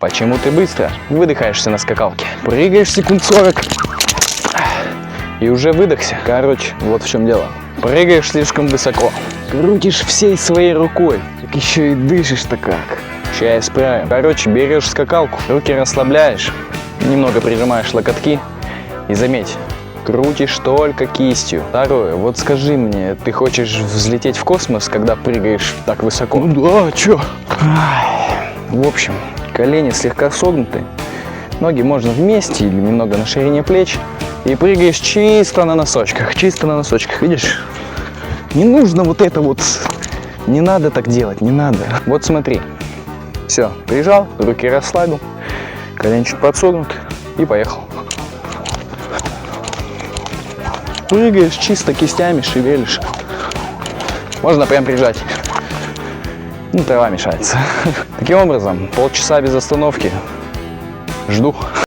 Почему ты быстро выдыхаешься на скакалке? Прыгаешь секунд 40 и уже выдохся. Короче, вот в чем дело. Прыгаешь слишком высоко, крутишь всей своей рукой, так еще и дышишь-то как. Сейчас исправим. Короче, берешь скакалку, руки расслабляешь, немного прижимаешь локотки и заметь, крутишь только кистью. Второе, вот скажи мне, ты хочешь взлететь в космос, когда прыгаешь так высоко? Ну да, а чё? В общем, колени слегка согнуты, ноги можно вместе или немного на ширине плеч. И прыгаешь чисто на носочках, видишь? Не нужно вот это вот, не надо так делать, не надо. Вот смотри, все, прижал, руки расслабил, колени чуть подсогнуты и поехал. Прыгаешь чисто кистями, шевелишь. Можно прям прижать. Ну, трава мешается. Таким образом, полчаса без остановки. Жду.